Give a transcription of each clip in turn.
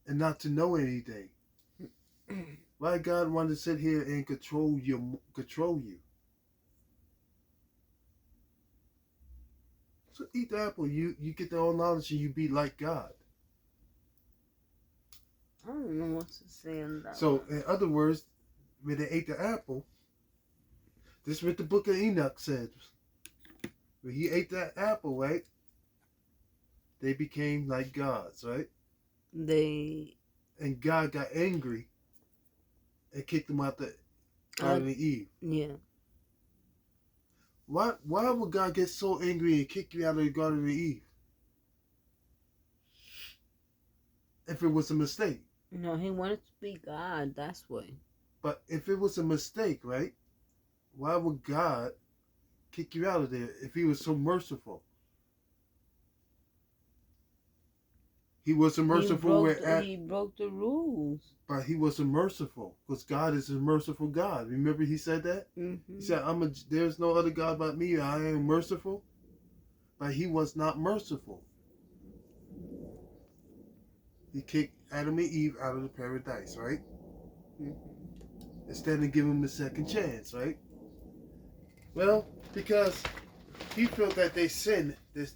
and not to know anything? Why God wanted to sit here and control you? So eat the apple. You get the all knowledge and you be like God. I don't know what to say on that So one. in other words, when they ate the apple, this is what the book of Enoch said. When he ate that apple, right? They became like gods, right? They And God got angry and kicked them out the Garden of Eve. yeah. Why would God get so angry and kick you out of the Garden of Eve if it was a mistake? No, he wanted to be God. That's why. But if it was a mistake, right? Why would God kick you out of there if he was so merciful? He wasn't merciful He broke the rules. but he wasn't merciful because God is a merciful God. Remember he said that? Mm-hmm. He said, there's no other God but me. I am merciful. But he was not merciful. He kicked Adam and Eve out of the paradise, right? Mm-hmm. Instead of giving them a second chance, right? Well, because he felt that they sinned, that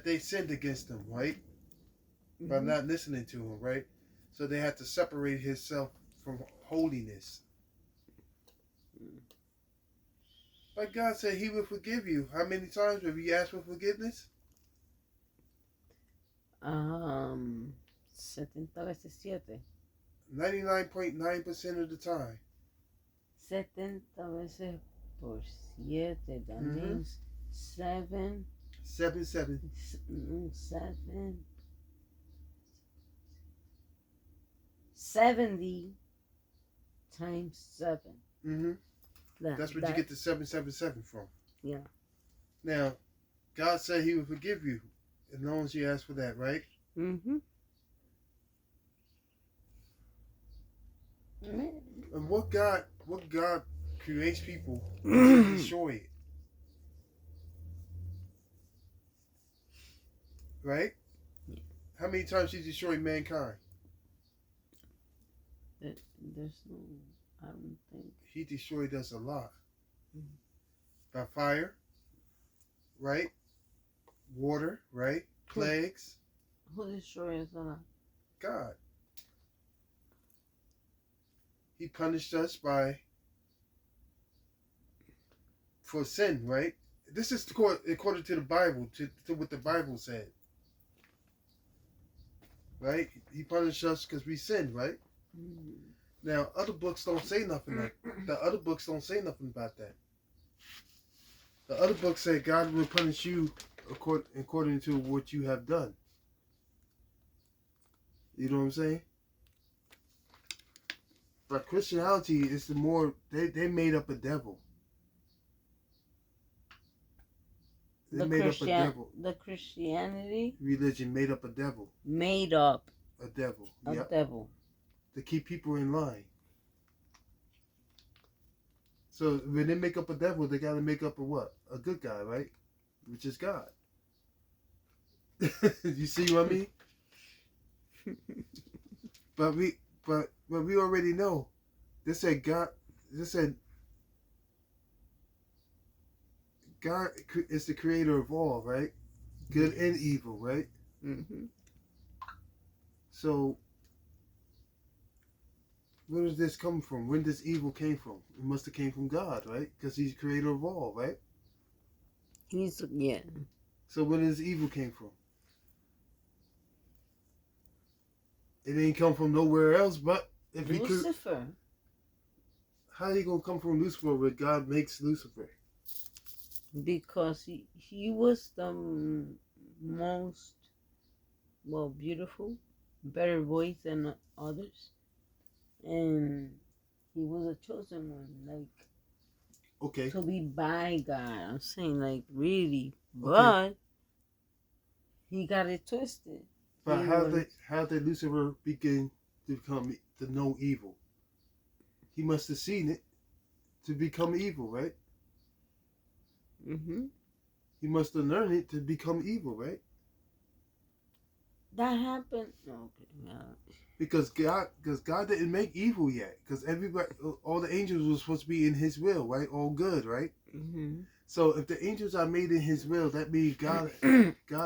they sinned against him, right? By not listening to him, right? So they had to separate himself from holiness. But God said he would forgive you. How many times have you asked for forgiveness? 70 veces 7. 99.9% of the time. 70 veces por 7. That means 7. 7, 7. 7. 70 times 7. Mm-hmm. That's where you get the 777 from. Yeah. Now, God said he would forgive you as long as you ask for that, right? Mm-hmm. And what God creates people to destroy it. Right? Yeah. How many times he destroyed mankind? There's no, I don't think. He destroyed us a lot. Mm-hmm. By fire, right? Water, right? Plagues. Who destroys a lot? God. He punished us for sin, right? This is according to the Bible, to what the Bible said. Right? He punished us because we sinned, right? Mm-hmm. Now, other books don't say nothing like the other books don't say nothing about that. The other books say God will punish you according to what you have done. You know what I'm saying? But Christianity is the more they made up a devil. They made up a devil. The Christianity Religion made up a devil. Made up a devil. a Yep. devil. To keep people in line. So when they make up a devil, they got to make up a what? A good guy, right? Which is God. You see what I mean? But we already know. They said God is the creator of all, right? Good and evil, right? Mm-hmm. So where does this come from? When does evil came from? It must have came from God, right? Because he's creator of all, right? Yeah. So where does evil came from? It ain't come from nowhere else, but if Lucifer. How he gonna come from Lucifer where God makes Lucifer? Because he was the most beautiful, better voice than others, and he was a chosen one, like okay, to be by God. I'm saying like really, but he got it twisted. But how did Lucifer begin to know evil? He must have seen it to become evil, right? Mm-hmm. He must have learned it to become evil, right? That happened. Okay. Yeah. Because God didn't make evil yet. Because everybody, all the angels were supposed to be in His will, right? All good, right? Mm-hmm. So if the angels are made in His will, that means God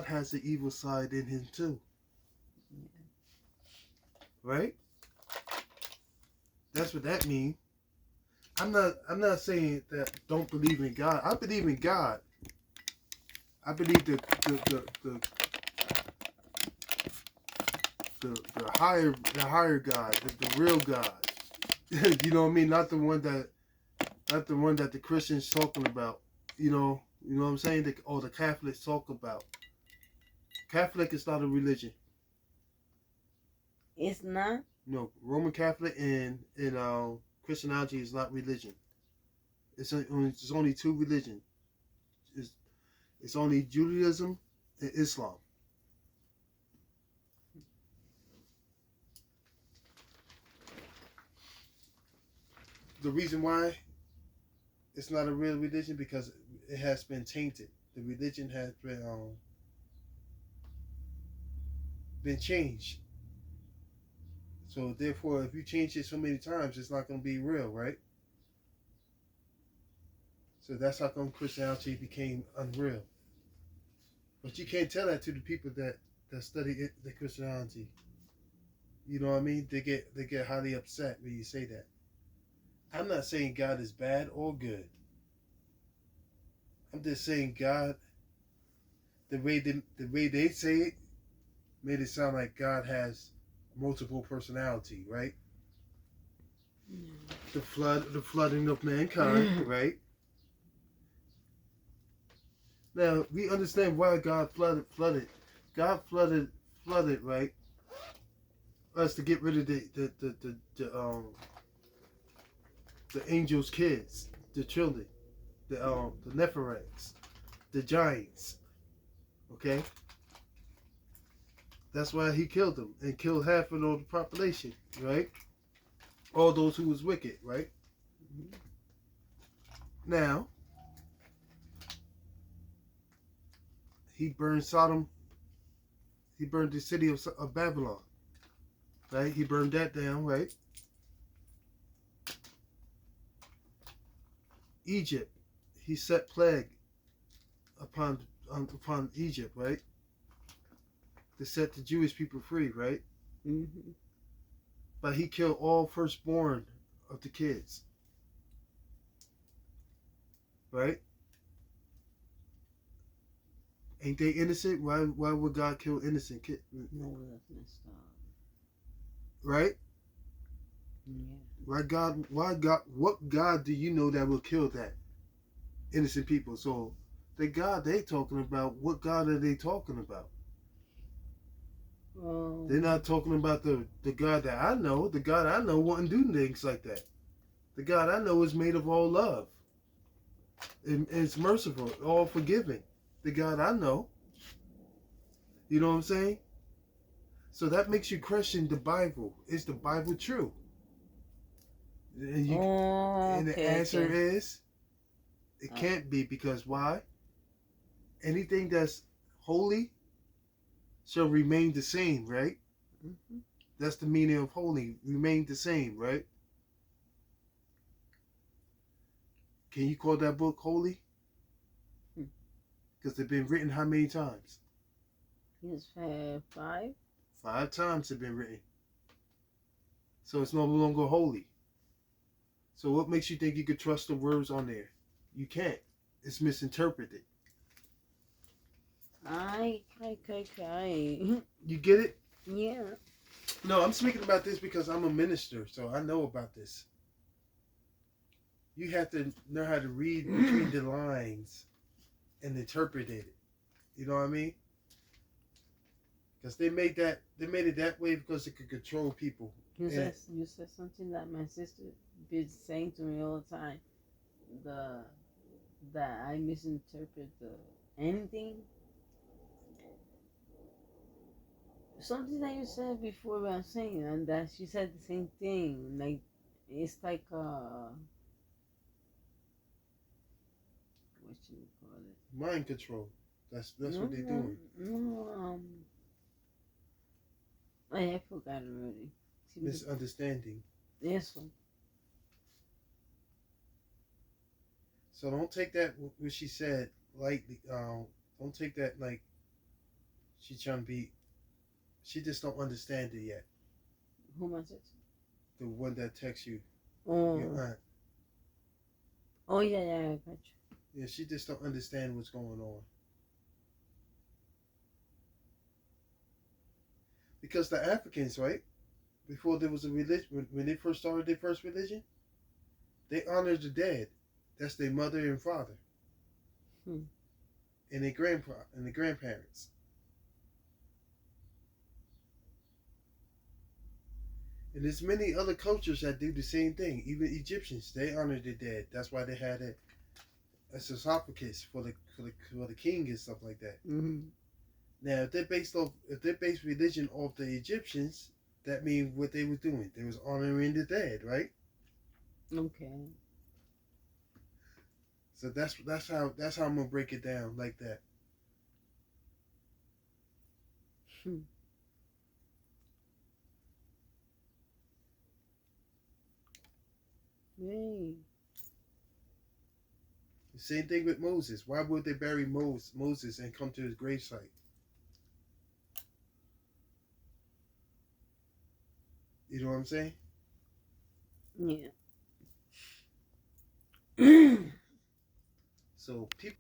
has the evil side in Him too, right? That's what that means. I'm not saying that don't believe in God. I believe in God. I believe the higher God, the real God. You know what I mean? Not the one that the Christians talking about. You know what I'm saying? Or the Catholics talk about. Catholic is not a religion. It's not. No, Roman Catholic and Christianity is not religion. It's only two religions. It's, it's only Judaism and Islam. The reason why it's not a real religion because it has been tainted. The religion has been changed. So therefore, if you change it so many times, it's not going to be real, right? So that's how come Christianity became unreal. But you can't tell that to the people that study the Christianity. You know what I mean? They get highly upset when you say that. I'm not saying God is bad or good. I'm just saying God, the way they say it, made it sound like God has multiple personality, right? The flooding of mankind, right? Now we understand why God flooded. God flooded, right? Us to get rid of the angels' kids, the children, the Nephilims, the giants. Okay, that's why He killed them and killed half of the population, right? All those who was wicked, right? Now He burned Sodom. He burned the city of Babylon, right? He burned that down, right? Egypt, He set plague upon Egypt, right? To set the Jewish people free, right? Mm-hmm. But He killed all firstborn of the kids, right? Ain't they innocent? Why would God kill innocent kids? No, that's messed up. Right? Yeah. What God do you know that will kill that? Innocent people. So the God they talking about, what God are they talking about? They're not talking about the God that I know. The God I know wouldn't do things like that. The God I know is made of all love. And is merciful, all forgiving. The God I know. You know what I'm saying? So that makes you question the Bible. Is the Bible true? And the answer is it can't be because why? Anything that's holy shall remain the same, right? Mm-hmm. That's the meaning of holy, remain the same, right? Can you call that book holy? Because they've been written how many times? It's 5. 5 times they've been written. So it's no longer holy. So what makes you think you could trust the words on there? You can't. It's misinterpreted. I. You get it? Yeah. No, I'm speaking about this because I'm a minister, so I know about this. You have to know how to read between the lines and interpret it. You know what I mean? Because they made it that way because it could control people. You said something that my sister been saying to me all the time. That I misinterpret the anything. Something that you said before about saying, and that she said the same thing. Like it's like what should we call it? Mind control. That's what they're doing. No, I forgot already. Misunderstanding. Yes, one. So don't take that what she said lightly. Don't take that like she trying to be. She just don't understand it yet. Who was it? The one that texts you, your Oh, aunt. oh yeah, yeah, I got you. Yeah, she just don't understand what's going on. Because the Africans, right, before there was a religion, when they first started their first religion, they honored the dead. That's their mother and father, Hmm. and their grandpa and the grandparents. And there's many other cultures that do the same thing. Even Egyptians, they honor the dead. That's why they had a sarcophagus for the king and stuff like that. Mm-hmm. Now, if they based religion off the Egyptians, that means what they were doing. They was honoring the dead, right? Okay. So that's how I'm gonna break it down like that. Hmm. Yay. The same thing with Moses. Why would they bury Moses and come to his gravesite? You know what I'm saying? Yeah. So people,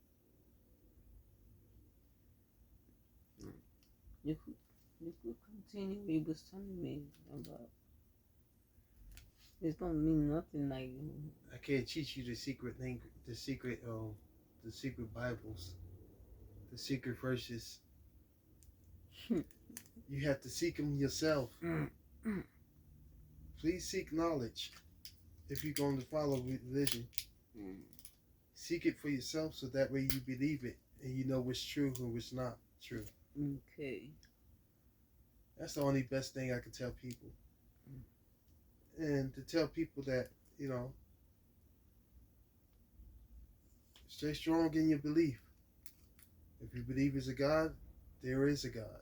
you could continue. He was telling me about. This don't mean nothing like. I can't teach you the secret language, the secret Bibles, the secret verses. You have to seek them yourself. Please seek knowledge if you're going to follow religion. Seek it for yourself so that way you believe it and you know what's true and what's not true. Okay. That's the only best thing I can tell people. And to tell people that, stay strong in your belief. If you believe there's a God, there is a God.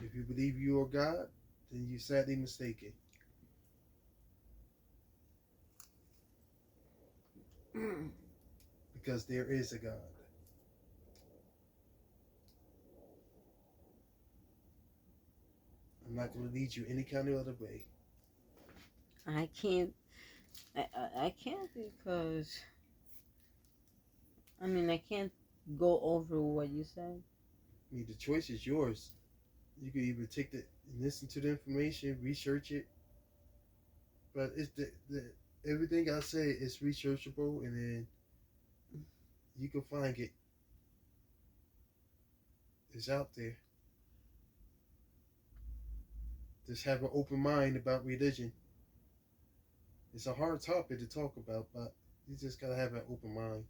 If you believe you are God, then you're sadly mistaken. Because there is a God. I'm not going to lead you any kind of other way. I can't. I can't because I can't go over what you said. I mean, the choice is yours. You can either take the listen to the information, research it, but it's the everything I say is researchable, and then you can find it. It's out there. Just have an open mind about religion. It's a hard topic to talk about, but you just gotta have an open mind.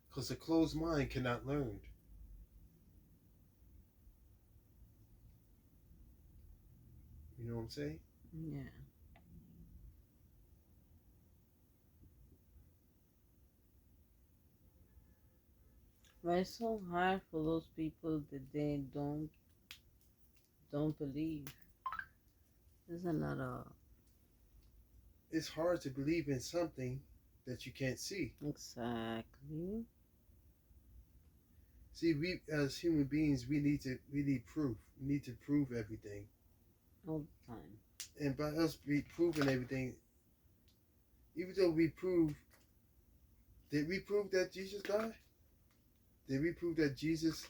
Because a closed mind cannot learn. You know what I'm saying? Yeah. But it's so hard for those people that they don't believe. There's a lot of It's hard to believe in something that you can't see. exactly See, we as human beings, we need proof. We need to prove everything. all the time. And by us proving everything, even though did we prove that Jesus died? Did we prove that Jesus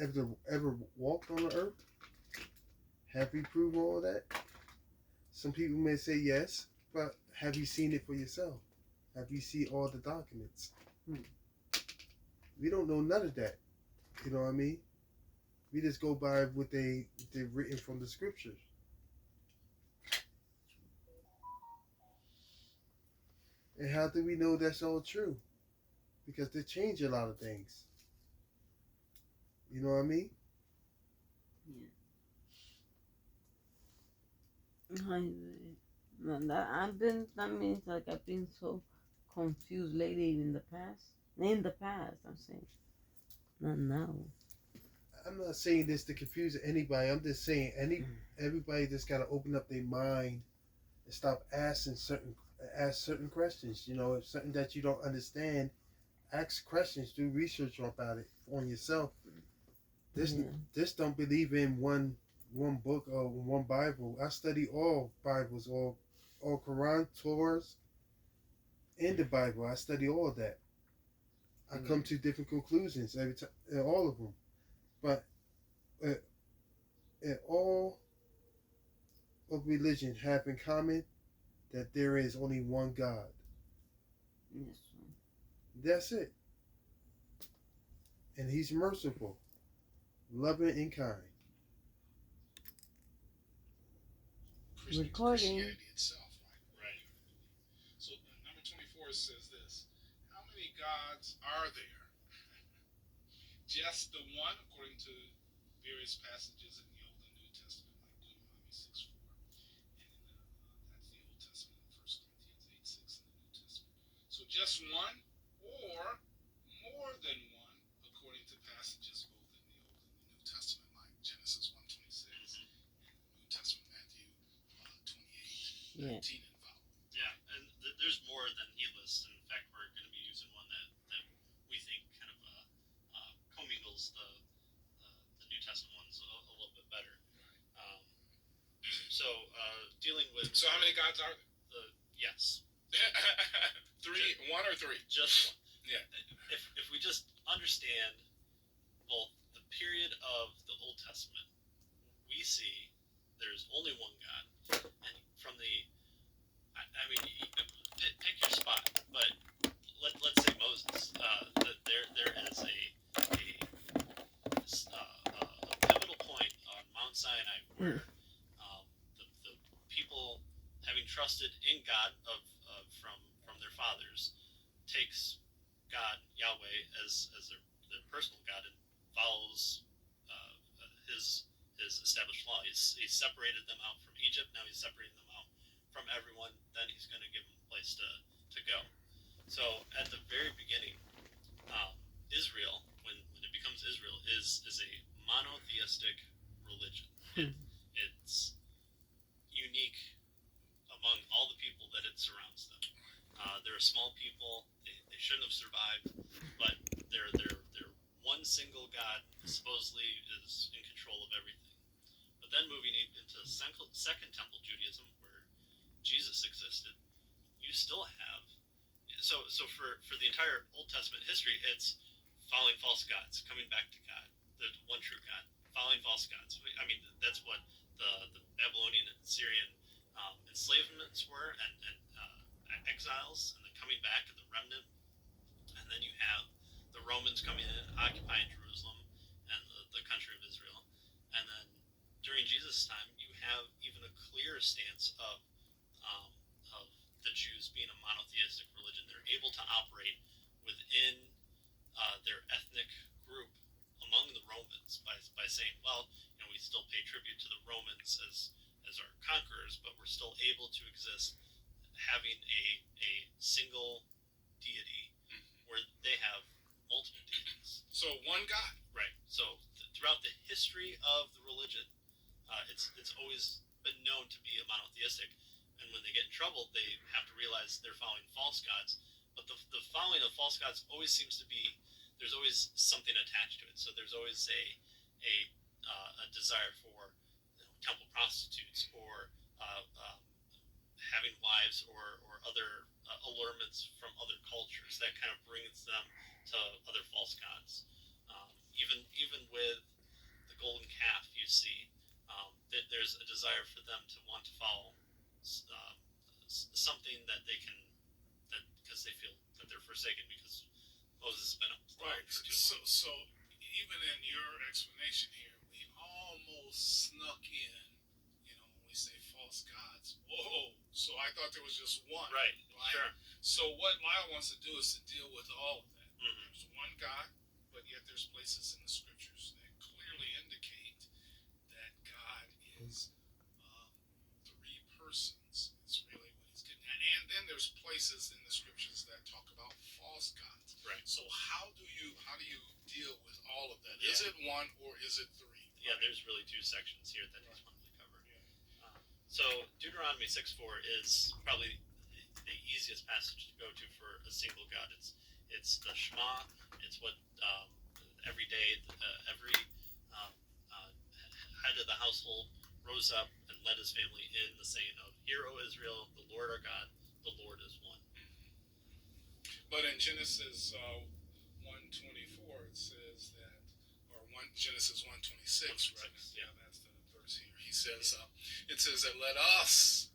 ever walked on the earth? Have we proved all of that? Some people may say yes, but have you seen it for yourself? Have you seen all the documents? We don't know none of that. You know what I mean? We just go by what they've written from the scriptures. And how do we know that's all true? Because they change a lot of things. You know what I mean? Yeah. I've been. That means like I've been so confused lately in the past. In the past, I'm saying. Not now. I'm not saying this to confuse anybody. I'm just saying everybody just gotta open up their mind and stop ask certain questions. You know, if something that you don't understand, ask questions, do research about it on yourself. This Yeah. this don't believe in one book or one Bible. I study all Bibles, all Quran, Torahs, and the Bible. I study all of that. I come to different conclusions every time, in all of them. But uh, all of religion have in common that there is only one God. Yes. That's it. And He's merciful, loving, and kind. Recording. Christianity itself, right? So number 24 says this: how many gods are there? Just the one, according to various passages in the Old and New Testament, like Deuteronomy 6:4, and that's the Old Testament, 1 Corinthians 8:6 in the New Testament. So just one, or more than one, according to passages both in the Old and the New Testament, like Genesis 1:26, and the New Testament, Matthew 28:19 Yeah. and following. Yeah, and there's more than he lists. In fact, we're going to be using one that we think kind of commingles the New Testament ones a little bit better. Um, so dealing with So how many gods are yes, there? One or three? just one. Yeah. If we just understand both the period of the Old Testament, we see there's only one God, and from the I mean, pick your spot, but let's say Moses. That there is a pivotal point on Mount Sinai where the people, having trusted in God from their fathers, takes God Yahweh as their personal God and follows his established law. He's separated them out from Egypt. Now he's separating them out from everyone. Then he's going to give them a place to go. So at the very beginning, Israel, when it becomes Israel, is a monotheistic religion. It's unique among all the people that it surrounds them. They're a small people. They shouldn't have survived, but they're one single God supposedly is in control of everything. But then moving into Second Temple Judaism, where Jesus existed, you still have so for the entire Old Testament history, it's following false gods, coming back to God, the one true God, following false gods. I mean, that's what the Babylonian and Syrian enslavements were, and exiles, and then coming back to the remnant, and then you have the Romans coming in, occupying Jerusalem and the country of Israel, and then during Jesus' time, you have even a clearer stance of the Jews being a monotheistic religion. They're able to operate within their ethnic group among the Romans by saying, well, we still pay tribute to the Romans as our conquerors, but we're still able to exist having a single deity where they have multiple deities. So one God. Right. So throughout the history of the religion, it's always been known to be a monotheistic. And when they get in trouble, they have to realize they're following false gods. But the following of false gods always seems to be, there's always something attached to it. So there's always a desire for temple prostitutes or having wives or other allurements from other cultures that kind of brings them to other false gods. Even with the golden calf, you see that there's a desire for them to want to follow something that they can, that because they feel that they're forsaken because Moses has been up Right. for too long. So even in your explanation here, we almost snuck in, when we say false gods. Whoa! So I thought there was just one. Right. Sure. So what Lyle wants to do is to deal with all of that. Mm-hmm. There's one God, but yet there's places in the scriptures that clearly indicate that God is three persons. It's really what he's getting at. And then there's places in the scriptures that talk about false gods. Right. So how do you deal with all of that? Is it one or is it three? Yeah, there's really two sections here that he's wanted to cover. Yeah. So Deuteronomy 6:4 is probably the easiest passage to go to for a single God. It's the Shema. It's what every day every um, uh, head of the household rose up and led his family in the saying of, "Hear, O Israel, the Lord our God, the Lord is one." But in Genesis 1:24, it says that, or Genesis 1:26, right? Yeah, that's the verse here. He says, it says that let us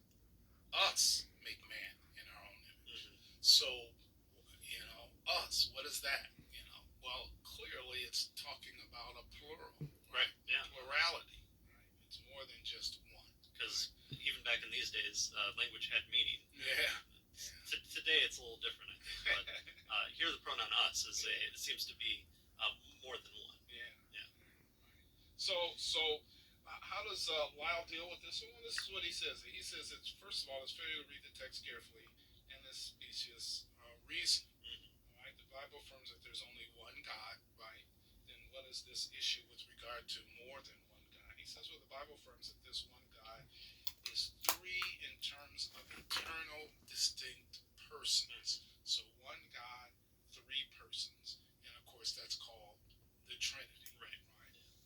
make man in our own image. Mm-hmm. So, us, what is that? Well, clearly it's talking about a plural, Right. Yeah. Plurality, right? It's more than just one. Because even back in these days, language had meaning. Yeah. Today it's a little different, I think. But here the pronoun us it seems to be more than one. Yeah. Yeah. So how does Lyle deal with this? Well, this is what he says. He says it's, first of all, it's fair to read the text carefully and the specious reason. Mm-hmm. Right? The Bible affirms that there's only one God, right? Then what is this issue with regard to more than one God? He says, well, the Bible affirms that this one God is three in terms of eternal, distinct persons. So one God, three persons, and of course that's called the Trinity. Right.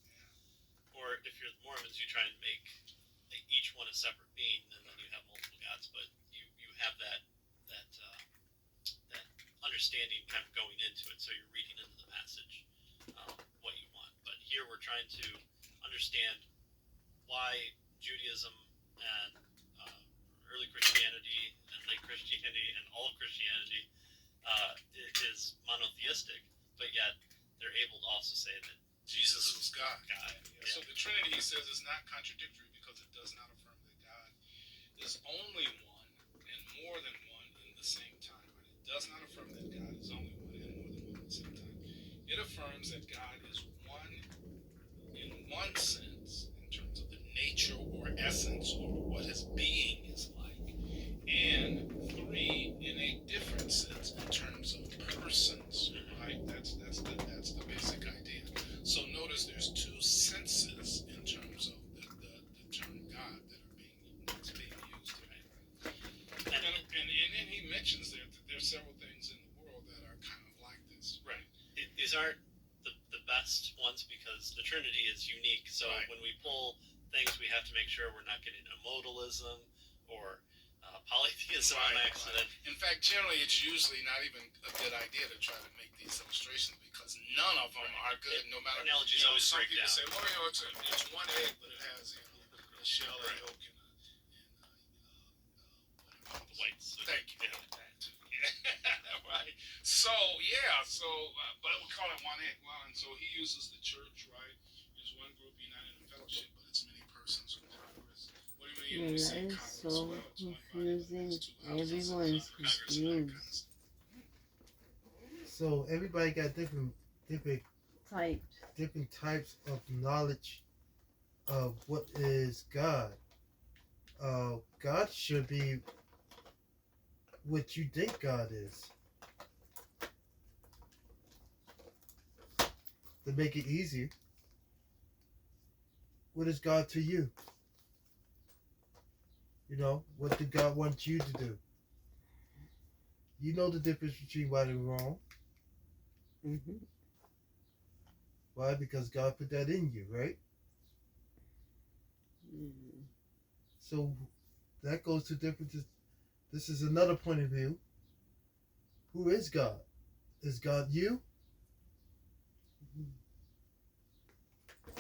Yeah. Or if you're the Mormons, you try and make each one a separate being, and then you have multiple gods. But you have that understanding kind of going into it, so you're reading into the passage what you want. But here we're trying to understand why Judaism and early Christianity and late Christianity and all of Christianity is monotheistic, but yet they're able to also say that Jesus was God. God. Yeah. So the Trinity, he says, is not contradictory because it does not affirm that God is only one and more than one in the same time. It does not affirm that God is only one and more than one at the same time. It affirms that God is one in one sense, in terms of the nature or essence or what his being is like, and three in a different sense in terms of persons. Right? That's the basic idea. So notice there's two senses in terms of the term God that's being used. Right? And then he mentions there that there's several things in the world that are kind of like this. Right. These aren't the best ones because the Trinity is unique. So Right. when we pull things, we have to make sure we're not getting a modalism or polytheism on accident. Right. In fact, generally, it's usually not even a good idea to try to make these illustrations because none of them are good. No matter, analogies always some break people down. say, well, it's one egg, but it has a shell, a yolk, and The whites. Thank you. Yeah. That too. Yeah. Right. So but we call it one egg. Well, and so he uses the church, right? There's one group united in fellowship, but it's many persons with Congress. What do you mean when we say That is Congress? so Well, it's one body, but confusing. it's two houses. Everyone's Congress and that confused. So everybody got different Typed. types of knowledge of what is God. God should be what you think God is. To make it easier, what is God to you? What did God want you to do? You know the difference between right and wrong. Mm-hmm. Why? Because God put that in you, right? Mm-hmm. So that goes to differences. This is another point of view. Who is God? Is God you?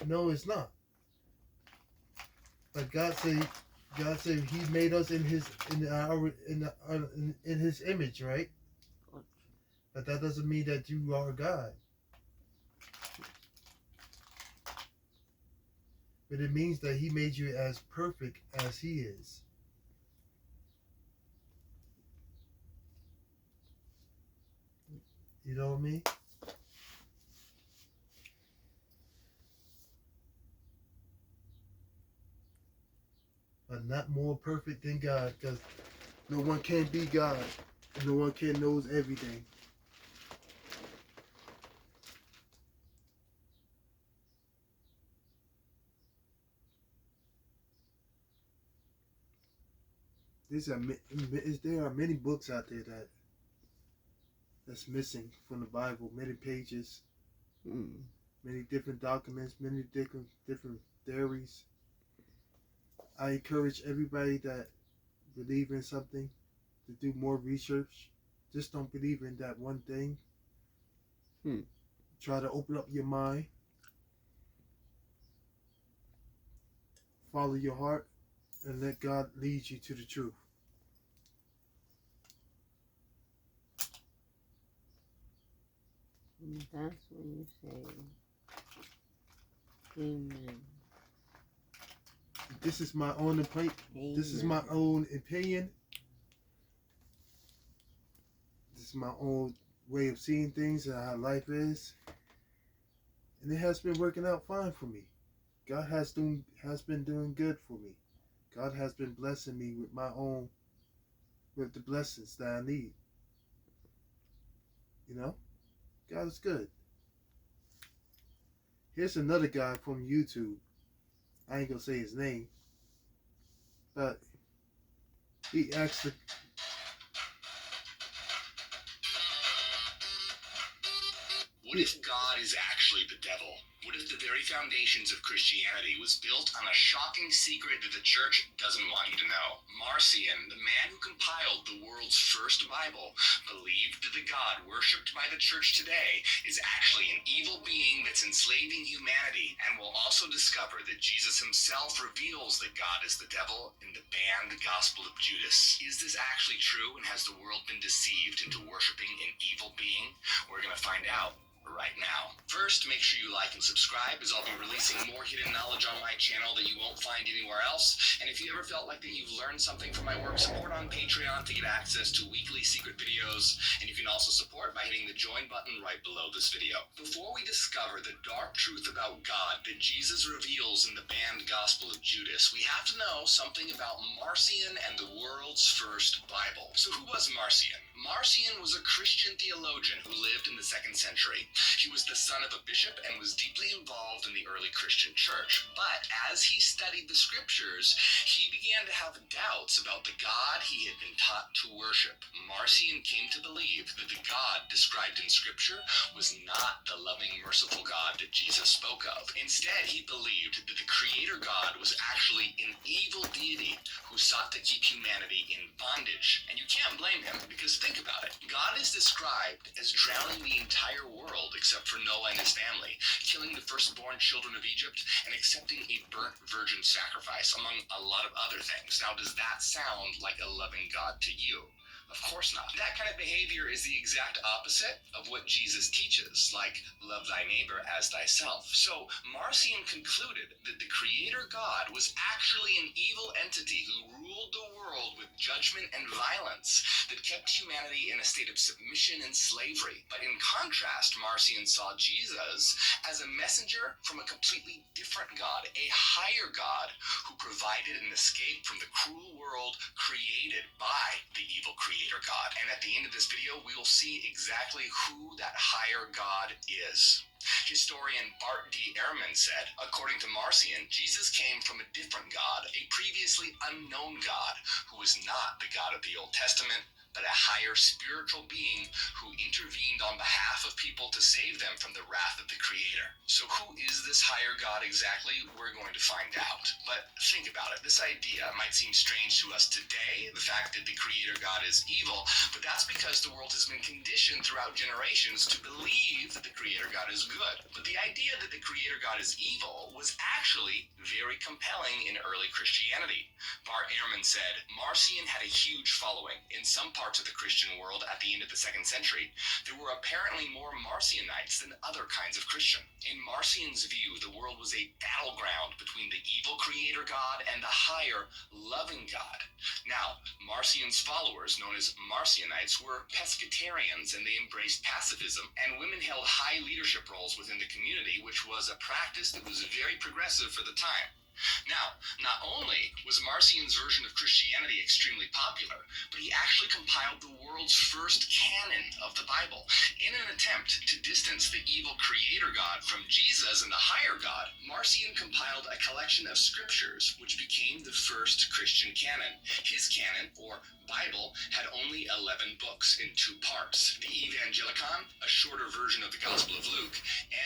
No, it's not. But God said He made us in His image, right? But that doesn't mean that you are God. But it means that He made you as perfect as He is. You know what I mean? But not more perfect than God, because no one can be God, and no one can knows everything. there are many books out there that's missing from the Bible. Many pages, many different documents, many different theories. I encourage everybody that believe in something to do more research. Just don't believe in that one thing. Try to open up your mind. Follow your heart and let God lead you to the truth. And that's when you say, Amen. This is my own opinion. Amen. This is my own opinion. This is my own way of seeing things and how life is. And it has been working out fine for me. God has been doing good for me. God has been blessing me with the blessings that I need. You know? God is good. Here's another guy from YouTube. I ain't gonna say his name. But he actually What if God is actually the devil? What if the very foundations of Christianity was built on a shocking secret that the church doesn't want you to know? Marcion, the man who compiled the world's first Bible, believed that the God worshipped by the church today is actually an evil being that's enslaving humanity, and will also discover that Jesus himself reveals that God is the devil in the banned Gospel of Judas. Is this actually true, and has the world been deceived into worshiping an evil being? We're going to find out right now. First, make sure you like and subscribe, as I'll be releasing more hidden knowledge on my channel that you won't find anywhere else. And if you ever felt like that you've learned something from my work, support on Patreon to get access to weekly secret videos. And you can also support by hitting the join button right below this video. Before we discover the dark truth about God that Jesus reveals in the banned Gospel of Judas, we have to know something about Marcion and the world's first Bible. So who was Marcion? Marcion was a Christian theologian who lived in the 2nd century. He was the son of a bishop and was deeply involved in the early Christian church. But as he studied the scriptures, he began to have doubts about the God he had been taught to worship. Marcion came to believe that the God described in scripture was not the loving, merciful God that Jesus spoke of. Instead, he believed that the creator God was actually an evil deity who sought to keep humanity in bondage. And you can't blame him, because think about it. God is described as drowning the entire world except for Noah and his family, killing the firstborn children of Egypt, and accepting a burnt virgin sacrifice, among a lot of other things. Now, does that sound like a loving God to you? Of course not. That kind of behavior is the exact opposite of what Jesus teaches, like love thy neighbor as thyself. So Marcion concluded that the creator God was actually an evil entity who ruled the world with judgment and violence that kept humanity in a state of submission and slavery. But in contrast, Marcion saw Jesus as a messenger from a completely different God, a higher God who provided an escape from the cruel world created by the evil creator God. And at the end of this video, we will see exactly who that higher God is. Historian Bart D. Ehrman said, according to Marcion, Jesus came from a different God, a previously unknown God, who was not the God of the Old Testament, but a higher spiritual being who intervened on behalf of people to save them from the wrath of the Creator. So who is this higher God exactly? We're going to find out. But think about it. This idea might seem strange to us today, the fact that the Creator God is evil, but that's because the world has been conditioned throughout generations to believe that the Creator God is good. But the idea that the Creator God is evil was actually very compelling in early Christianity. Bart Ehrman said, Marcion had a huge following. In some parts of the Christian world at the end of the 2nd century, there were apparently more Marcionites than other kinds of Christian. In Marcion's view, the world was a battleground between the evil creator God and the higher, loving God. Now, Marcion's followers, known as Marcionites, were pescatarians, and they embraced pacifism, and women held high leadership roles within the community, which was a practice that was very progressive for the time. Now, not only was Marcion's version of Christianity extremely popular, but he actually compiled the world's first canon of the Bible. In an attempt to distance the evil creator God from Jesus and the higher God, Marcion compiled a collection of scriptures which became the first Christian canon. His canon, or Bible, had only 11 books in 2 parts: the Evangelicon, a shorter version of the Gospel of Luke,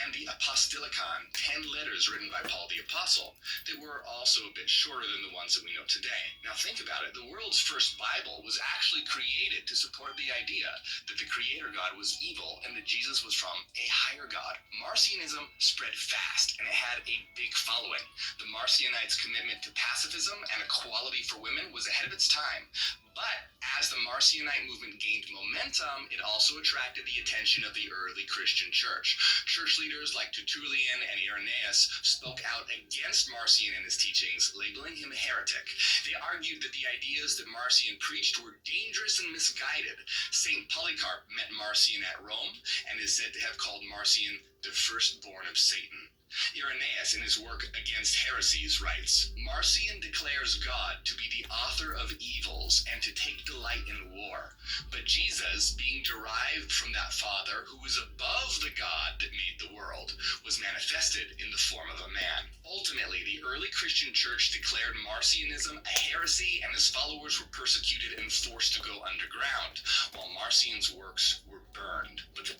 and the Apostolicon, 10 letters written by Paul the Apostle. They were also a bit shorter than the ones that we know today. Now think about it, the world's first Bible was actually created to support the idea that the creator God was evil and that Jesus was from a higher God. Marcionism spread fast and it had a big following. The Marcionites' commitment to pacifism and equality for women was ahead of its time. But as the Marcionite movement gained momentum, it also attracted the attention of the early Christian church. Church leaders like Tertullian and Irenaeus spoke out against Marcion and his teachings, labeling him a heretic. They argued that the ideas that Marcion preached were dangerous and misguided. Saint Polycarp met Marcion at Rome and is said to have called Marcion the firstborn of Satan. Irenaeus, in his work Against Heresies, writes, Marcion declares God to be the author of evils and to take delight in war. But Jesus, being derived from that Father who is above the God that made the world, was manifested in the form of a man. Ultimately, the early Christian church declared Marcionism a heresy, and his followers were persecuted and forced to go underground, while Marcion's works were burned. But the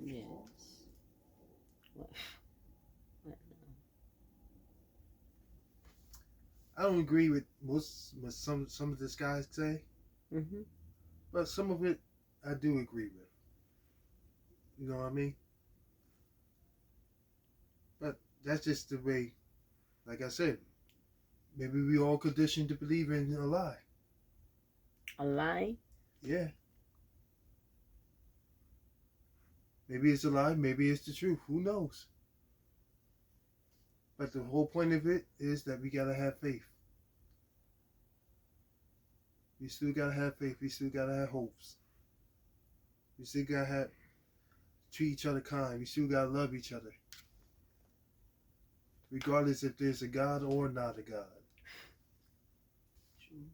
Yes. What? What I don't agree with some of this guys say, now? Mm-hmm. but some of it I do agree with. You know what I mean? But that's just the way, like I said, maybe we all conditioned to believe in a lie. A lie? Yeah. Maybe it's a lie, maybe it's the truth. Who knows? But the whole point of it is that we gotta have faith. We still gotta have faith. We still gotta have hopes. We still gotta treat each other kind. We still gotta love each other. Regardless if there's a God or not a God. True.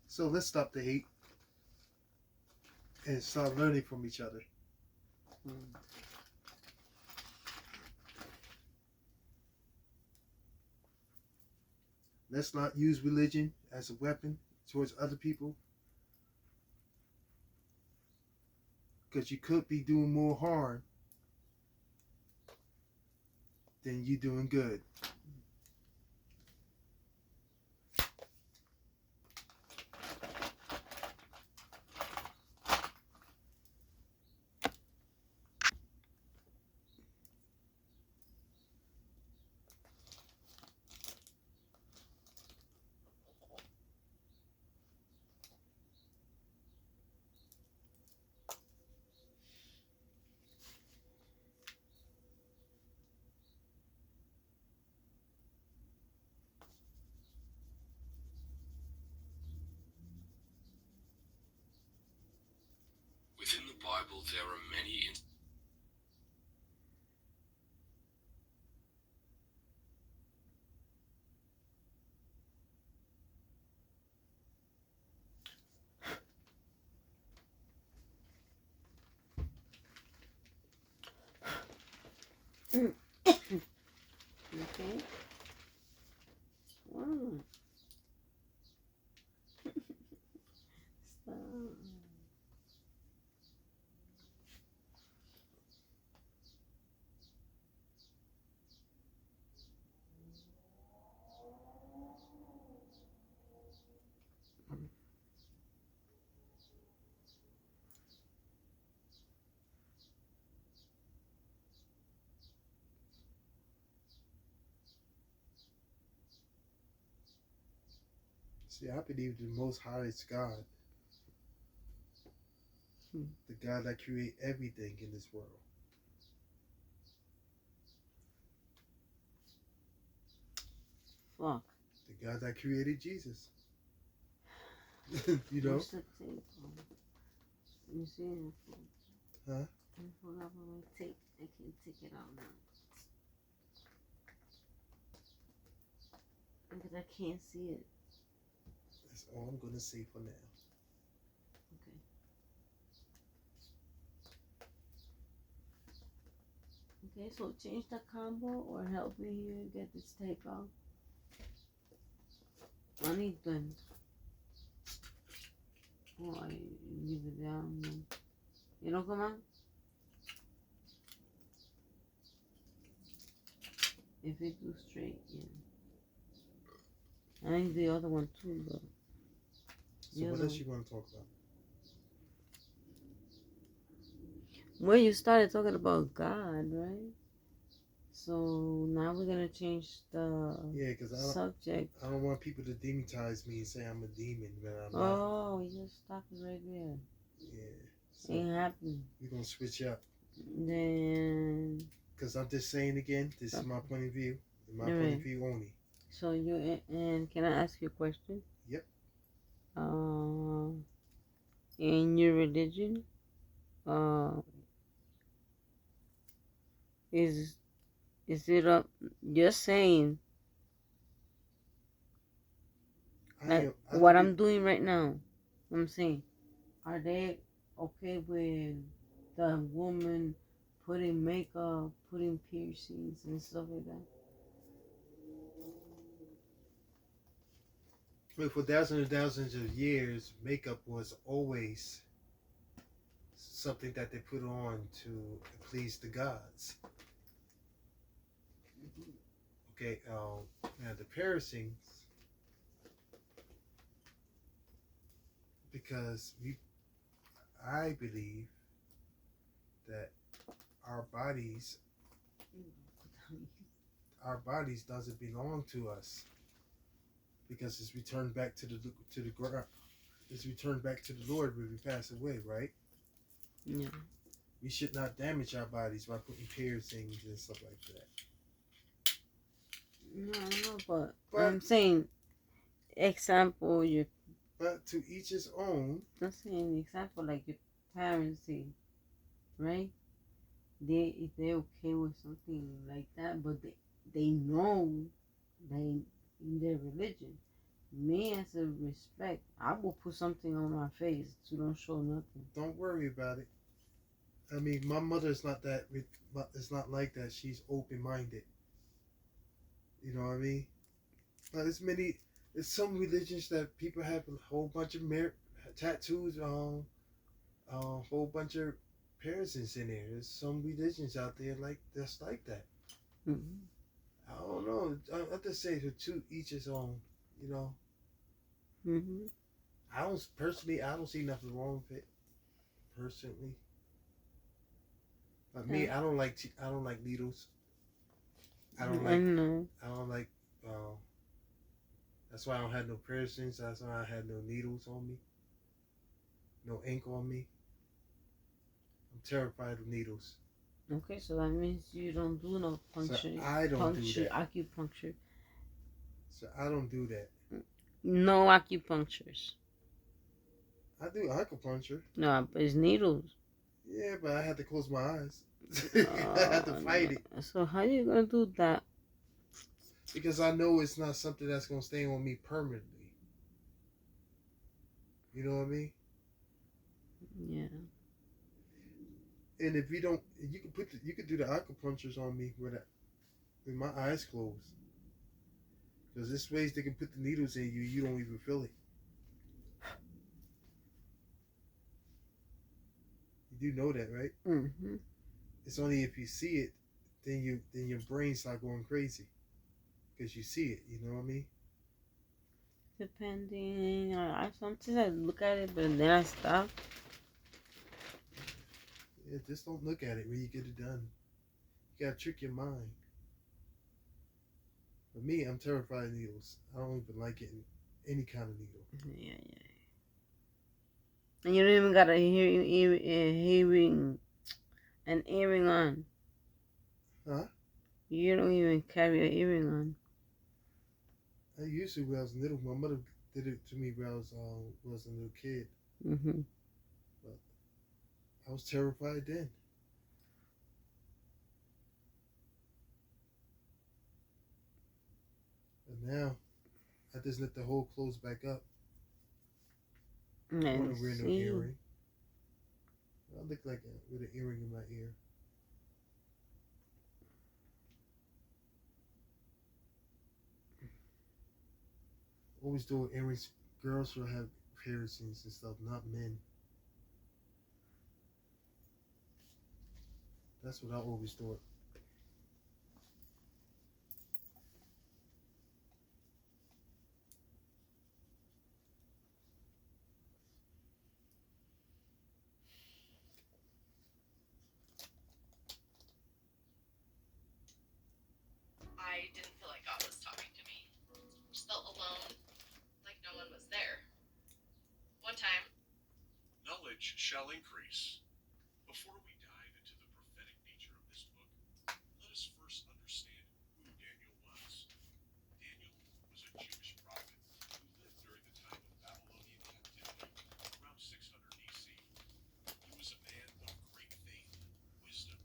So let's stop the hate and start learning from each other. Mm. Let's not use religion as a weapon towards other people. Because you could be doing more harm than you doing good. Within the Bible, there are many Okay. Wow. Stop. See, I believe the Most High is God. The God that created everything in this world. Fuck. The God that created Jesus. You know? What's the tape on? Let me see it. Huh? Hold up on my tape. I can't take it out now. I can't see it. That's all I'm gonna say for now. Okay. Okay, so change the combo or help me here get this tape out. I need them. Oh, I leave it down. You don't come out? If it do straight, yeah. I need the other one too, but. So what else you want to talk about? Well, you started talking about God, right? So now we're gonna change the Because subject. I don't want people to demonize me and say I'm a demon when I'm not. Oh, you just stop it right there. Yeah. So Ain't happening. we're gonna switch up. Then. Because I'm just saying again, this is my point of view, and my All point right. of view only. So you and can I ask you a question? Yep. In your religion, is it up? You're saying like what I'm doing right now. I'm saying, are they okay with the woman putting makeup, putting piercings and stuff like that? Well, for thousands and thousands of years, makeup was always something that they put on to please the gods. Okay, now the piercings, because I believe that our bodies doesn't belong to us, because it's returned back to the ground. It's returned back to the Lord when we pass away, right? Yeah. We should not damage our bodies by putting piercings and stuff like that. No, but I'm saying, example, But to each his own. I'm saying example like your parents say, right? If they're okay with something like that, but they know that in their religion. Me as a respect, I will put something on my face to don't show nothing. Don't worry about it. I mean, my mother is not that. It's not like that. She's open minded. You know what I mean? But it's some religions that people have a whole bunch of tattoos, a whole bunch of piercings in there. There's some religions out there that's like that. Mm-hmm. I don't know. I just say to each his own. You know. Mm-hmm. I don't see nothing wrong with it. Personally. But me, I don't like needles. I don't like. That's why I don't have no piercings. That's why I had no needles on me. No ink on me. I'm terrified of needles. Okay, so that means you don't do no puncture. So I don't do that. Acupuncture. So I don't do that. No acupunctures. I do acupuncture. No, but it's needles. Yeah, but I had to close my eyes. I had to fight it. So how you gonna do that? Because I know it's not something that's gonna stay on me permanently. You know what I mean? Yeah. And if you don't, you could do the acupunctures on me with my eyes closed. Because there's ways they can put the needles in you, you don't even feel it. You do know that, right? Mm-hmm. It's only if you see it, then your brain start going crazy. Because you see it, you know what I mean? Depending, sometimes I look at it, but then I stop. Yeah, just don't look at it when you get it done. You gotta trick your mind. For me, I'm terrified of needles. I don't even like getting any kind of needle. Yeah. And you don't even got an earring on. Huh? You don't even carry an earring on. I used to when I was little. My mother did it to me when I was a little kid. Mm-hmm. But I was terrified then. But now, I just let the hole close back up. I And want to wear no see, earring. I look like with an earring in my ear. Always do earrings. Girls should have piercings and stuff, not men. That's what I always thought. I didn't feel like God was talking to me. Just felt alone, like no one was there. One time, Knowledge shall increase. Before we dive into the prophetic nature of this book, let us first understand who Daniel was. Daniel was a Jewish prophet who lived during the time of Babylonian captivity, around 600 BC. He was a man of great faith, wisdom,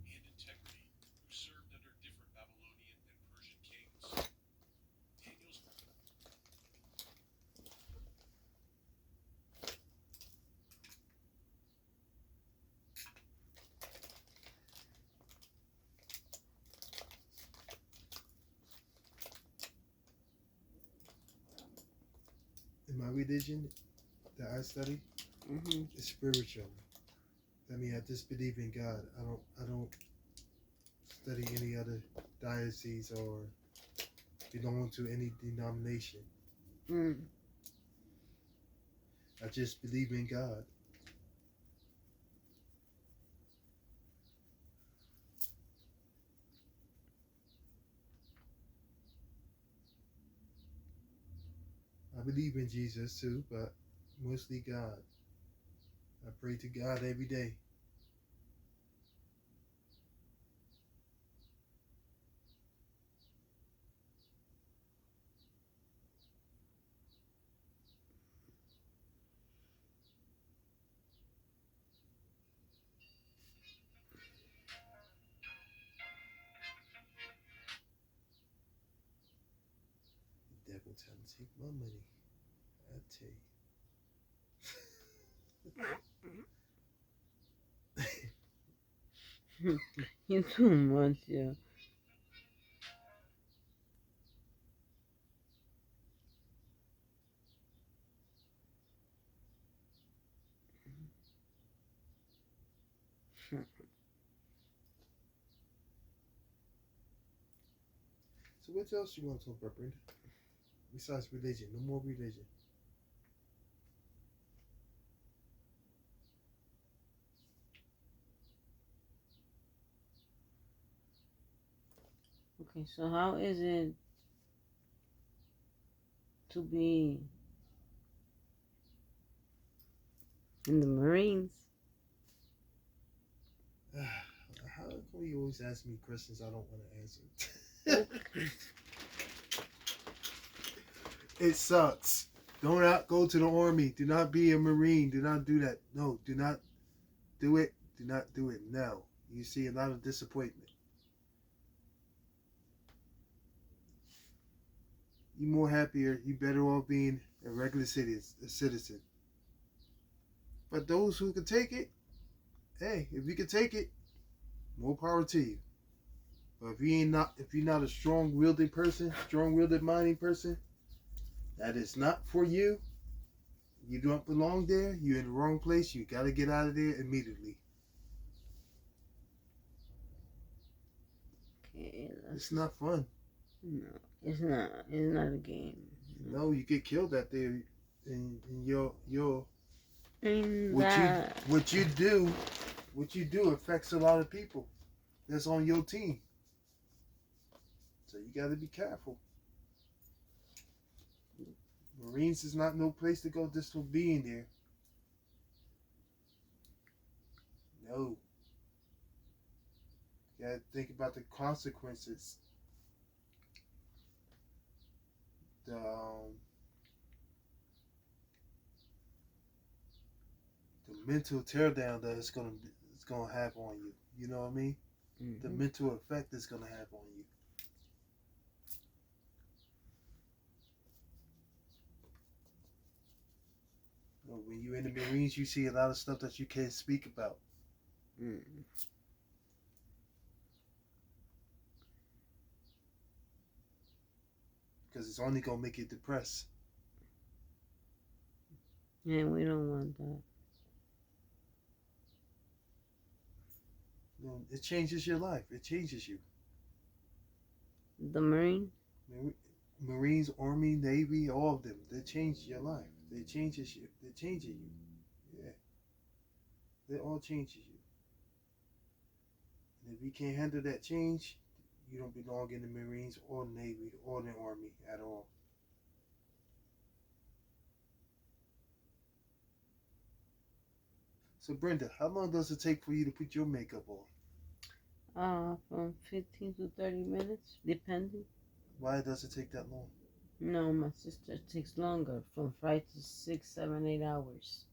and integrity who served under different Babylonian and Persian kings. Daniel's In my religion that I study, it's spiritual. I mean, I just believe in God. I don't study any other diocese or belong to any denomination. mm, I just believe in God. I believe in Jesus too, but mostly God. I pray to God every day. The devil trying to take my money. I tell you. you too much, yeah. So what else you want to talk about, Brenda? Besides religion, no more religion. Okay, so how is it to be in the Marines? How come you always ask me questions I don't want to answer? It sucks. Do not go to the army. Do not be a Marine. Do not do that. No, do not do it. Do not do it. No. You see a lot of disappointment. You're more happier. You're better off being a regular citizen. But those who can take it, hey, if you can take it, more power to you. But if you're not a strong-willed person, strong-willed minded person, that is not for you. You don't belong there. You're in the wrong place. You got to get out of there immediately. Okay, It's not fun. no, it's not. It's not a game. No, you get killed out there, and your And what you do affects a lot of people that's on your team. So you got to be careful. Marines is not no place to go just for being there. No. You got to think about the consequences. The mental teardown that it's gonna have on you. You know what I mean? The mental effect it's gonna have on you. Marines, you see a lot of stuff that you can't speak about. Mm. Because it's only going to make you depressed. Yeah, we don't want that. You know, it changes your life. It changes you. The Marine? Marines, Army, Navy, all of them. They change your life. They changes you. They changes you. Yeah. They all changes you. And if you can't handle that change, you don't belong in the Marines or Navy or the Army at all. So Brenda, how long does it take for you to put your makeup on? From 15 to 30 minutes, depending. Why does it take that long? No, my sister takes longer, from 5 to 6, 7, 8 hours.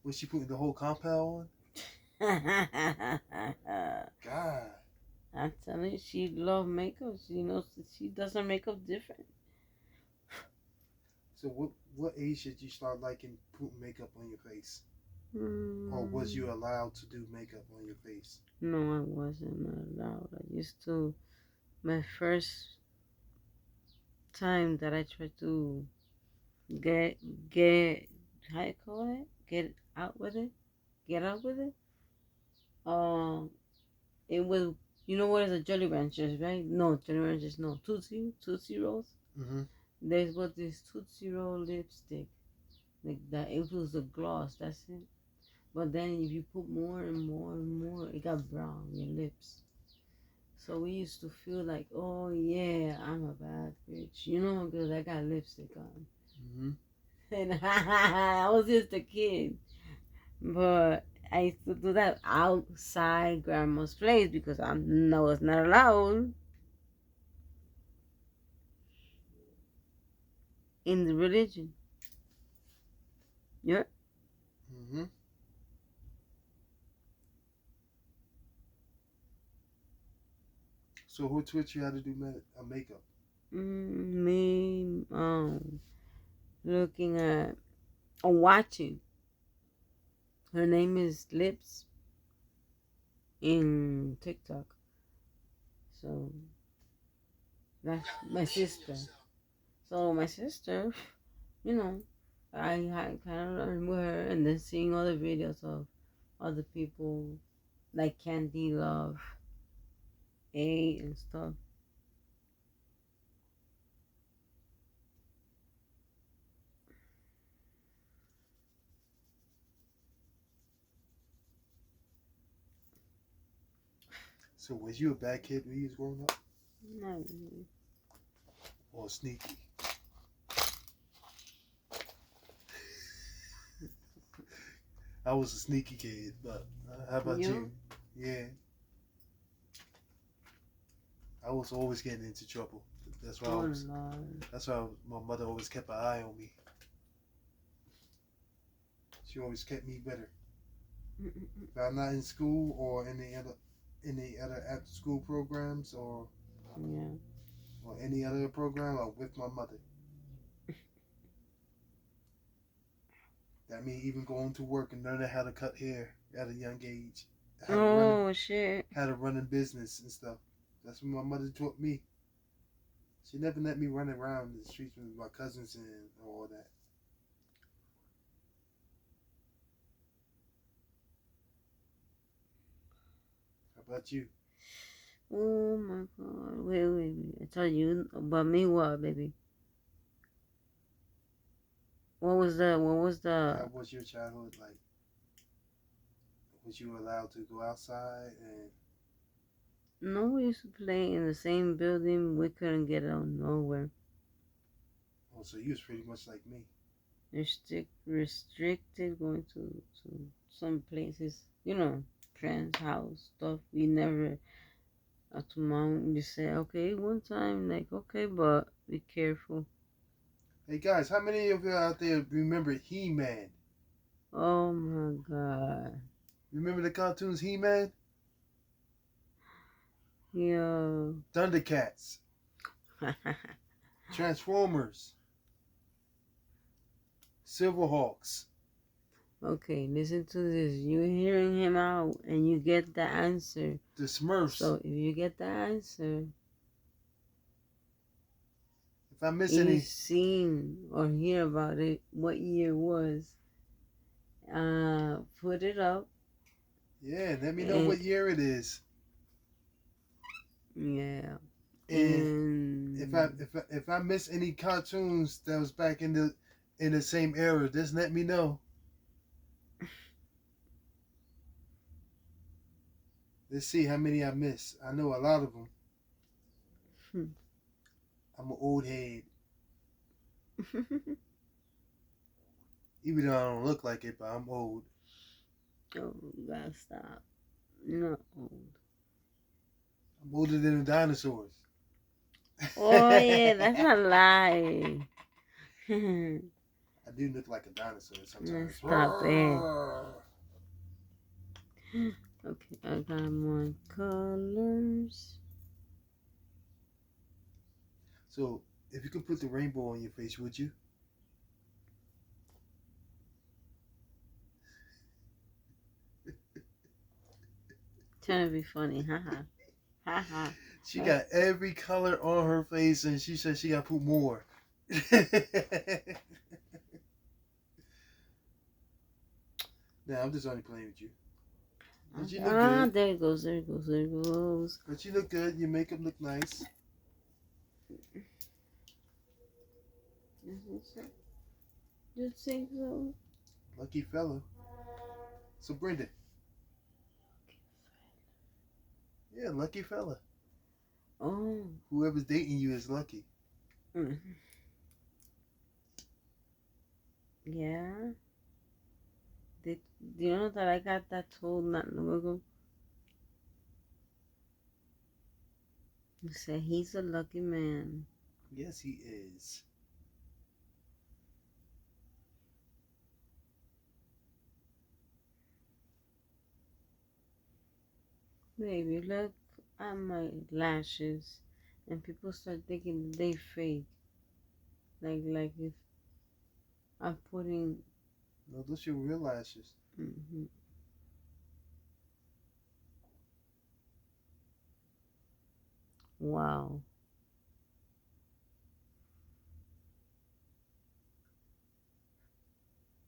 Was she putting the whole compound on? God. I'm telling you, she loves makeup. She knows that she does her makeup different. So what age did you start liking putting makeup on your face? Or was you allowed to do makeup on your face? No, I wasn't allowed. I used to. My first time that I tried to get how you call it? Get out with it. Get out with it. It was, you know what is a Jolly Ranchers, right? No, Jolly Ranchers, no. Tootsie Rolls. Mm-hmm. There's what this Tootsie Roll lipstick, like that. It was a gloss. That's it. But then if you put more and more and more, it got brown your lips. So we used to feel like, oh yeah, I'm a bad bitch, you know, because I got lipstick on. Mm-hmm. And I was just a kid. But I used to do that outside grandma's place because I was not allowed in the religion. Yeah. Mm-hmm. So who taught you how to do makeup? Me, looking at, watching. Her name is Lips in TikTok. So that's my sister. So my sister, you know, I kind of learned with her, and then seeing other videos of other people like Candy Love, A, and stuff. So was you a bad kid when you was growing up? Not really. Or sneaky? I was a sneaky kid, but how about you? Yeah. I was always getting into trouble. That's why that's why my mother always kept an eye on me. She always kept me better. If I'm not in school or any other after school programs or any other program, I'm with my mother. That means even going to work and learning how to cut hair at a young age. Shit. How to run a business and stuff. That's what my mother taught me. She never let me run around the streets with my cousins and all that. How about you? Oh my God. Wait. I tell you about me what, baby? What was the How was your childhood like? Was you allowed to go outside and No, we used to play in the same building. We couldn't get out nowhere. oh, so you was pretty much like me. Restricted going to some places, friends' house stuff. We never. To mom, you say, okay, one time, like, okay, but be careful. Hey guys, how many of you out there remember He-Man? Oh my God. Remember the cartoons He-Man? Yeah. Thundercats. Transformers. Silverhawks. Okay, listen to this. You're hearing him out and you get the answer. The Smurfs. So if you get the answer, If I miss you've any, seen or hear about it, what year it was, put it up. yeah, let me know what year it is. Yeah. And if I miss any cartoons that was back in the same era, just let me know. Let's see how many I miss. I know a lot of them. I'm an old head. Even though I don't look like it, but I'm old. Oh, gotta stop. Not old. I'm older than the dinosaurs. Oh yeah, that's a lie. I do look like a dinosaur sometimes. Stop it. Okay, I got more colors. So, if you could put the rainbow on your face, would you? Trying to be funny, haha. Haha. She got every color on her face, and she said she got to put more. Nah, I'm just only playing with you. But you look good. There it goes, there it goes, there it goes. But you look good. Your makeup look nice. You think so? Lucky fella. So, Brendan. Yeah, lucky fella. Oh. Whoever's dating you is lucky. Yeah. Do you know that I got that told not long ago? He said he's a lucky man. Yes, he is. Baby, look at my lashes, and people start thinking they fake. Like if I'm putting. No, those are your real lashes. Mm-hmm. Wow.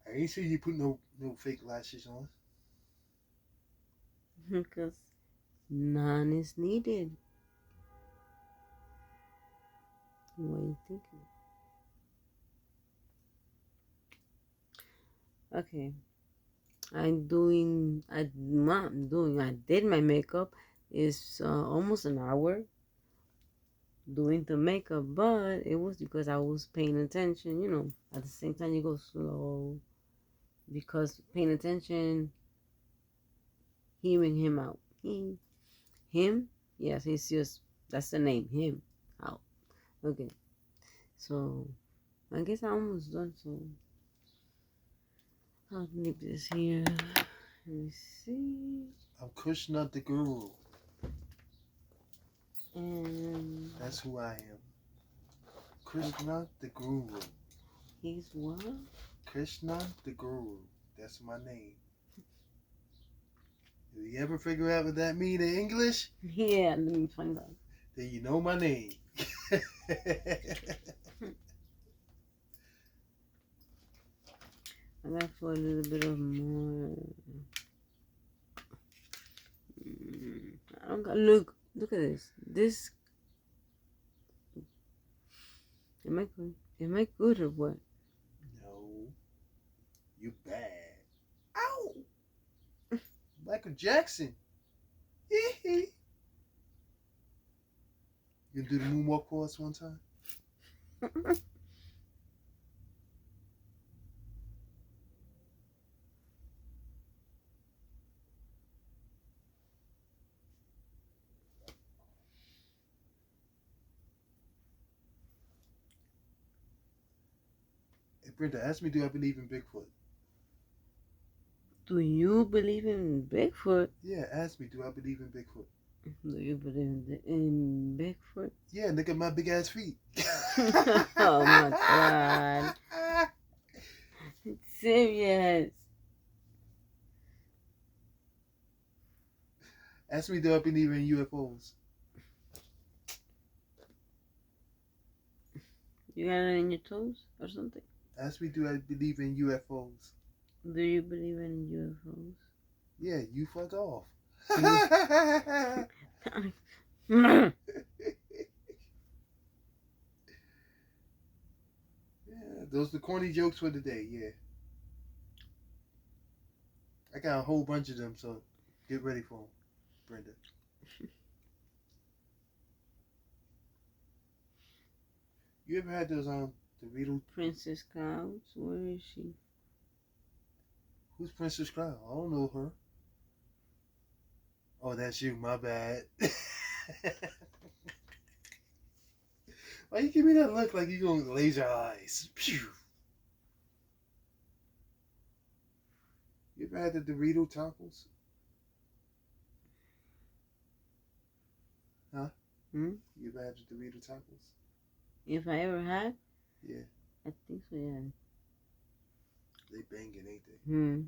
I ain't seen you put no fake lashes on. Because none is needed. What are you thinking? Okay. I did my makeup. It's almost an hour doing the makeup, but it was because I was paying attention, at the same time you go slow because paying attention, hearing him out. Him? Yes, he's just, that's the name, him out. Okay. So, I guess I'm almost done, so I'll leave this here. Let me see. I'm Krishna the Guru. And that's who I am. Krishna the Guru. He's what? Krishna the Guru. That's my name. If you ever figure out what that means in English? Yeah, let me find out. Then you know my name. I got for a little bit of more. I don't got, look at this. This. Am I good? Am I good or what? No. You bad. Ow! Michael Jackson. You gonna do the moonwalk for us one time? Hey Brenda, ask me, do I believe in Bigfoot? Do you believe in Bigfoot? Yeah, ask me, do I believe in Bigfoot? Do you believe in Bigfoot? Yeah, look at my big ass feet. Oh my god. serious. Ask me, do I believe in UFOs? You got it in your toes or something? Ask me, do I believe in UFOs? Do you believe in UFOs? Yeah, you fuck off. Yeah, Yeah, those the corny jokes for the day. Yeah, I got a whole bunch of them, so get ready for them, Brenda. You ever had those Dorito? Princess Clouds, where is she? Who's Princess Cloud? I don't know her. Oh, that's you. My bad. Why you give me that look like you gonna laser eyes? Pew. You ever had the Dorito tacos? Huh? Hmm? You ever had the Dorito tacos? If I ever had? Yeah. I think so, yeah. They banging, ain't they? Hmm.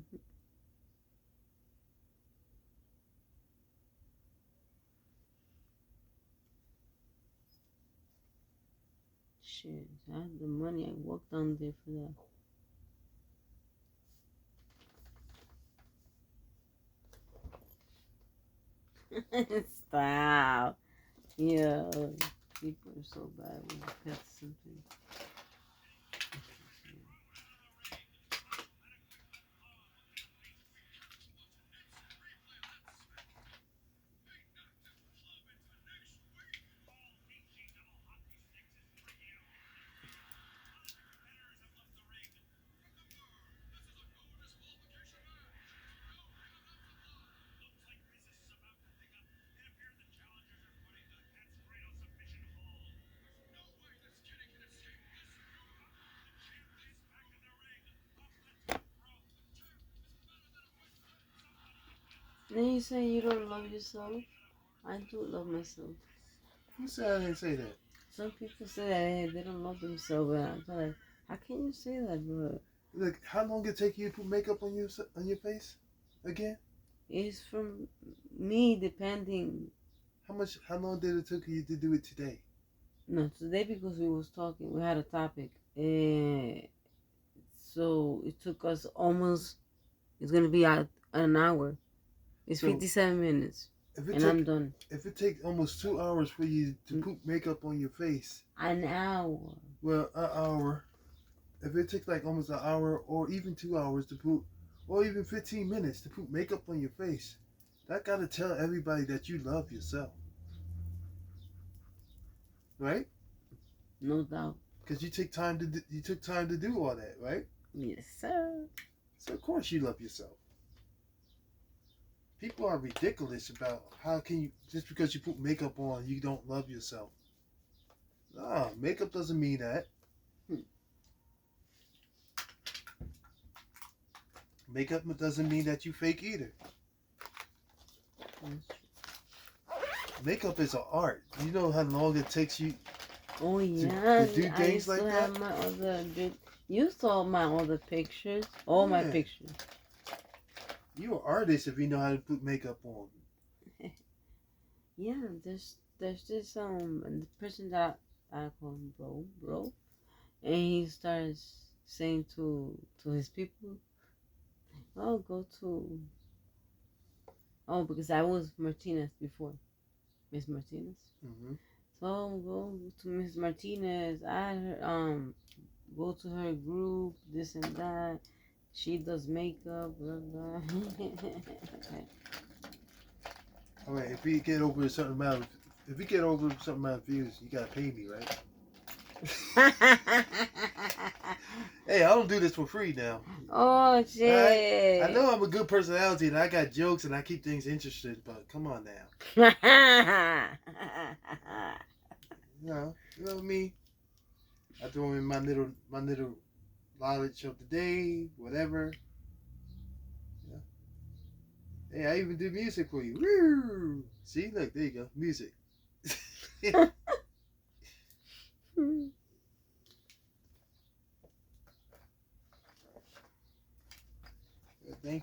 Shit, I had the money. I walked down there for that. Stop. Yeah, people are so bad when you pet something. Then you say you don't love yourself. I do love myself. Who said I didn't say that? Some people say that they don't love themselves, and I'm like, how can you say that, bro? Look, how long it take you to put makeup on your face again? It's from me depending. How long did it take you to do it today? No, today because we was talking, we had a topic, and so it took us almost. It's gonna be at an hour. It's So, 57 minutes, If it and took, I'm done. if it takes almost 2 hours for you to put makeup on your face, An hour. well, an hour. If it takes like almost an hour or even 2 hours to put, or even 15 minutes to put makeup on your face, that gotta tell everybody that you love yourself, right? No doubt. Because you took time to do all that, right? Yes, sir. So of course you love yourself. People are ridiculous about how can you just because you put makeup on you don't love yourself. Nah, makeup doesn't mean that. Makeup doesn't mean that you fake either. Makeup is an art. You know how long it takes you. Oh yeah, to do I things used like to that? have my other. You saw my other pictures, all my Yeah. pictures. You're an artist if you know how to put makeup on. Yeah, there's this the person that I call him bro, and he starts saying to his people, "Oh, go to because I was Martinez before, Miss Martinez. Mm-hmm. So go to Miss Martinez. Go to her group, this and that. She does makeup, blah blah." All right, if we get over a certain amount of views, you gotta pay me, right? Hey, I don't do this for free now. Oh shit! I know I'm a good personality and I got jokes and I keep things interesting, but come on now. You know me. I throw in my little knowledge of the day, whatever. Yeah. Hey, I even do music for you. Woo! See, look, there you go, music.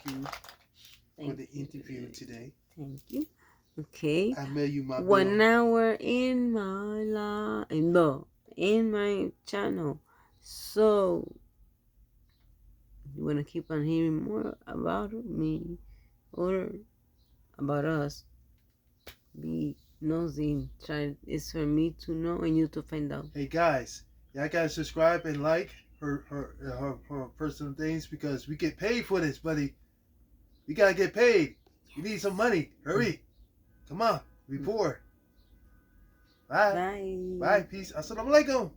thank you for Thank the you. interview today. Thank you. Okay. I mail you my 1 bill. hour in my channel. So you wanna keep on hearing more about me or about us? Be nosy. Try. It's for me to know and you to find out. Hey guys, y'all gotta subscribe and like her personal things because we get paid for this, buddy. We gotta get paid. We need some money. Hurry. Come on. We poor. Bye. Bye. Bye. Peace. Assalamu alaikum.